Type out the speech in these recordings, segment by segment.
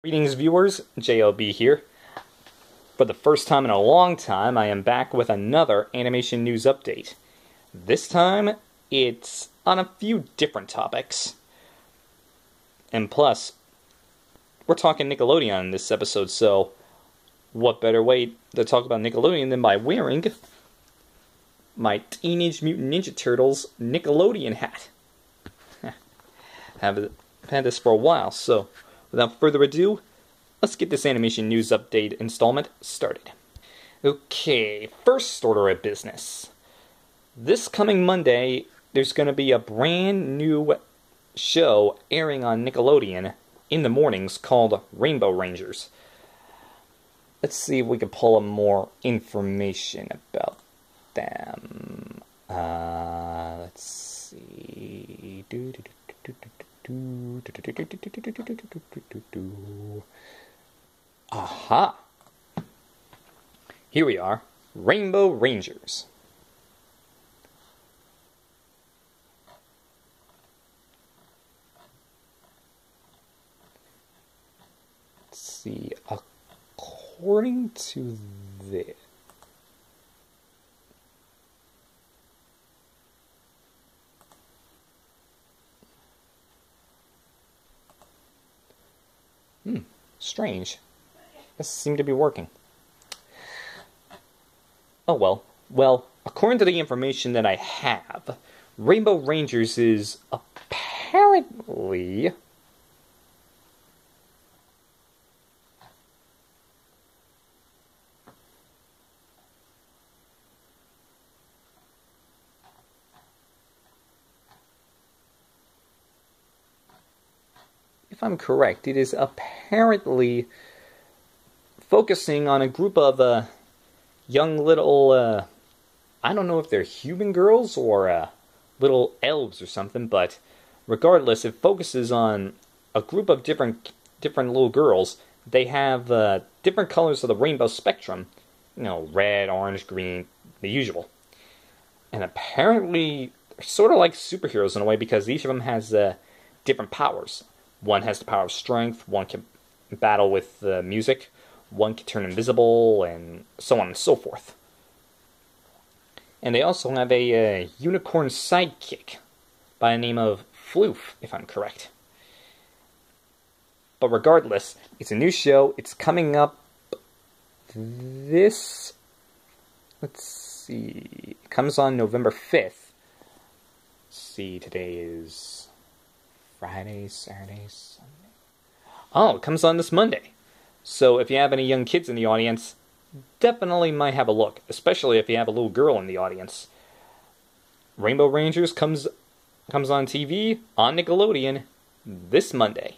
Greetings viewers, JLB here. For the first time in a long time, I am back with another animation news update. This time, it's on a few different topics. And plus, we're talking Nickelodeon in this episode, so what better way to talk about Nickelodeon than by wearing my Teenage Mutant Ninja Turtles Nickelodeon hat. I've had this for a while, so without further ado, let's get this animation news update installment started. Okay, first order of business. This coming Monday, there's going to be a brand new show airing on Nickelodeon in the mornings called Rainbow Rangers. Let's see if we can pull up more information about them. Let's see. Aha! Here we are, Rainbow Rangers. Let's see, according to this, strange. This seemed to be working. Oh well. Well, according to the information that I have, Rainbow Rangers is apparently if I'm correct, it is apparently focusing on a group of young little, I don't know if they're human girls or little elves or something, but regardless, it focuses on a group of different little girls. They have different colors of the rainbow spectrum, you know, red, orange, green, the usual. And apparently, they're sort of like superheroes in a way because each of them has different powers. One has the power of strength, one can battle with music, one can turn invisible, and so on and so forth. And they also have a unicorn sidekick by the name of Floof, if I'm correct. But regardless, it's a new show. It's coming up this... Let's see... It comes on November 5th. Let's see, today is Friday, Saturday, Sunday. Oh, it comes on this Monday. So if you have any young kids in the audience, definitely might have a look, especially if you have a little girl in the audience. Rainbow Rangers comes on TV on Nickelodeon this Monday.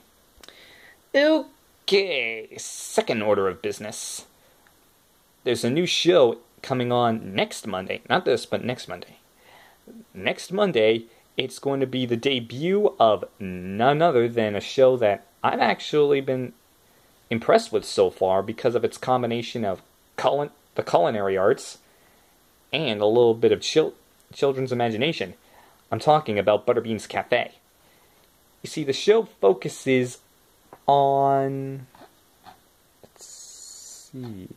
Okay, second order of business. There's a new show coming on next Monday. Not this, but next Monday. Next Monday, it's going to be the debut of none other than a show that I've actually been impressed with so far because of its combination of the culinary arts and a little bit of children's imagination. I'm talking about Butterbean's Cafe. You see, the show focuses on... Let's see...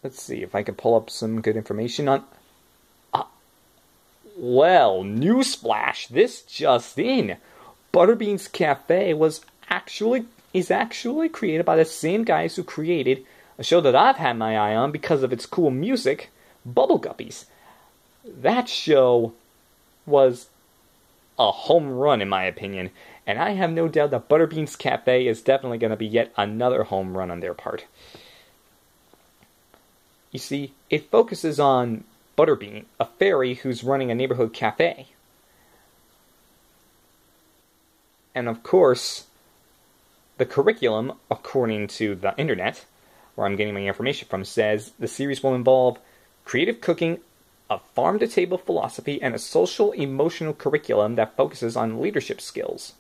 Let's see if I can pull up some good information on... well, newsflash, this just in. Butterbean's Cafe is actually created by the same guys who created a show that I've had my eye on because of its cool music, Bubble Guppies. That show was a home run in my opinion, and I have no doubt that Butterbean's Cafe is definitely going to be yet another home run on their part. You see, it focuses on Butterbean, a fairy who's running a neighborhood cafe. And of course, the curriculum, according to the internet, where I'm getting my information from, says the series will involve creative cooking, a farm-to-table philosophy, and a social-emotional curriculum that focuses on leadership skills.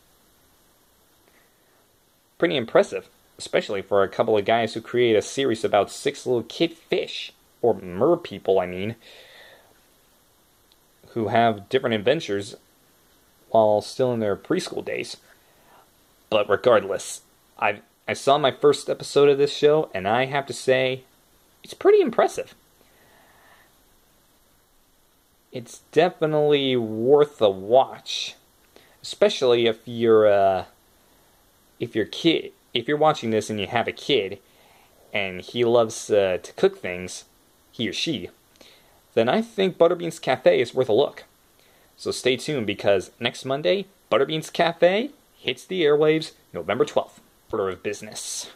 pretty impressive, especially for a couple of guys who create a series about 6 little kid fish, or mer people, I mean, who have different adventures while still in their preschool days. But regardless, I saw my first episode of this show, and I have to say, it's pretty impressive. It's definitely worth a watch, especially if you're watching this and you have a kid, and he loves to cook things, he or she, then I think Butterbean's Cafe is worth a look. So stay tuned, because next Monday, Butterbean's Cafe hits the airwaves November 12th. Order of business.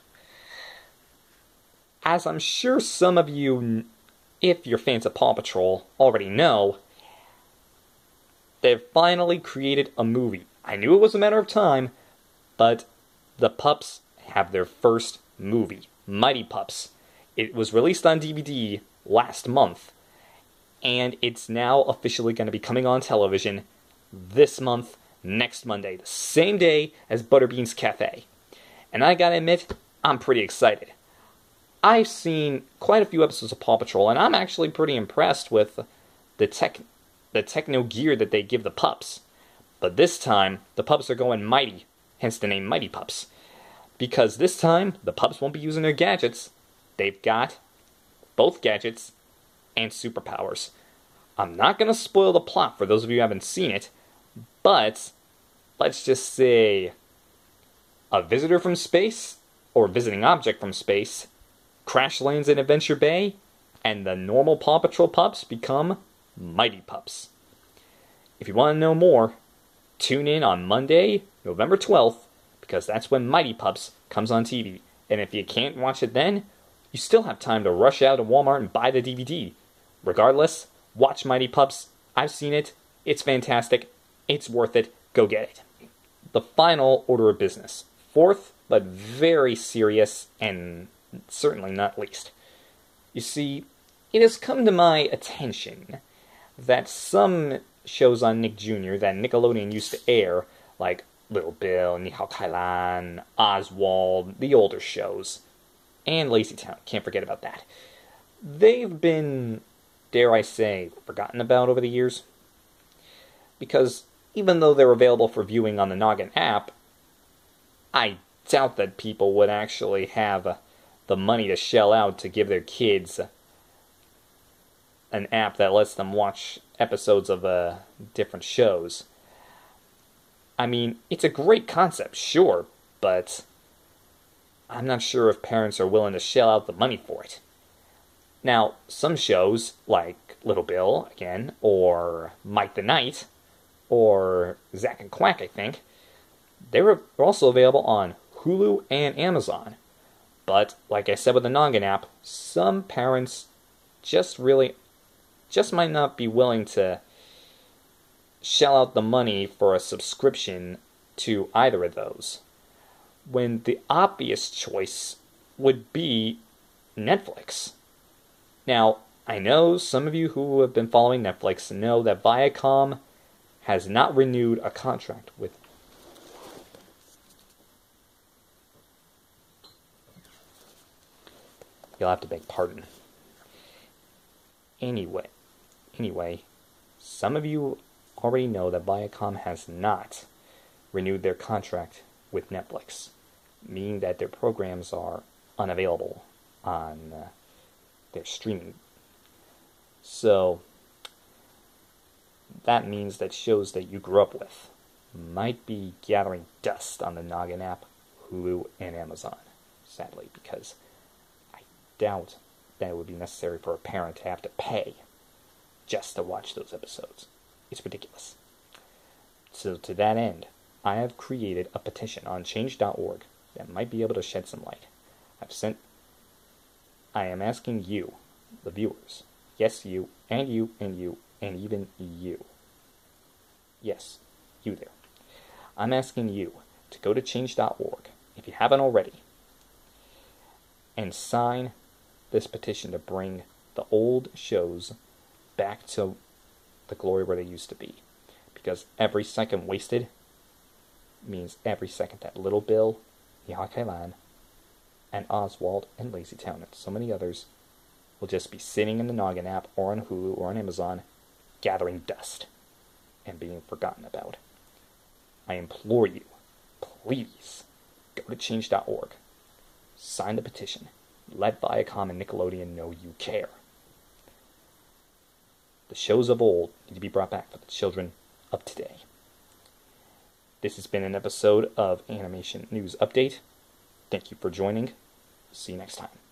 As I'm sure some of you, if you're fans of Paw Patrol, already know, they've finally created a movie. I knew it was a matter of time, but the pups have their first movie, Mighty Pups. It was released on DVD last month, and it's now officially going to be coming on television this month, next Monday, the same day as Butterbean's Cafe. And I gotta admit, I'm pretty excited. I've seen quite a few episodes of Paw Patrol, and I'm actually pretty impressed with the techno gear that they give the pups. But this time, the pups are going mighty, hence the name Mighty Pups. Because this time, the pups won't be using their gadgets. They've got both gadgets and superpowers. I'm not going to spoil the plot for those of you who haven't seen it, but let's just say a visitor from space, or visiting object from space, crash lands in Adventure Bay, and the normal Paw Patrol pups become Mighty Pups. If you want to know more, tune in on Monday, November 12th, because that's when Mighty Pups comes on TV. And if you can't watch it then, you still have time to rush out to Walmart and buy the DVD. Regardless, watch Mighty Pups. I've seen it. It's fantastic. It's worth it. Go get it. The final order of business. Fourth, but very serious, and certainly not least. You see, it has come to my attention that some shows on Nick Jr. that Nickelodeon used to air, like Little Bill, Kai-Lan, Oswald, the older shows, and Lazytown, can't forget about that. They've been, dare I say, forgotten about over the years. Because even though they're available for viewing on the Noggin app, I doubt that people would actually have the money to shell out to give their kids an app that lets them watch episodes of different shows. I mean, it's a great concept, sure, but I'm not sure if parents are willing to shell out the money for it. Now, some shows, like Little Bill, again, or Mike the Knight, or Zack and Quack, I think, they're also available on Hulu and Amazon. But, like I said with the Noggin app, some parents just might not be willing to shell out the money for a subscription to either of those, when the obvious choice would be Netflix. Now, I know some of you who have been following Netflix know that Viacom has not renewed a contract with You'll have to beg pardon. Anyway, some of you already know that Viacom has not renewed their contract with Netflix, meaning that their programs are unavailable on their streaming. So, that means that shows that you grew up with might be gathering dust on the Noggin app, Hulu, and Amazon, sadly, because I doubt that it would be necessary for a parent to have to pay just to watch those episodes. It's ridiculous. So to that end, I have created a petition on change.org that might be able to shed some light. I am asking you, the viewers, yes, you, and you, and you, and even you. Yes, you there. I'm asking you to go to change.org, if you haven't already, and sign this petition to bring the old shows back to the glory where they used to be. Because every second wasted means every second that Little Bill, Kai-Lan, and Oswald and Lazytown and so many others will just be sitting in the Noggin app or on Hulu or on Amazon, gathering dust and being forgotten about. I implore you, please, go to change.org, sign the petition, let Viacom and Nickelodeon know you care. The shows of old need to be brought back for the children of today. This has been an episode of Animation News Update. Thank you for joining. See you next time.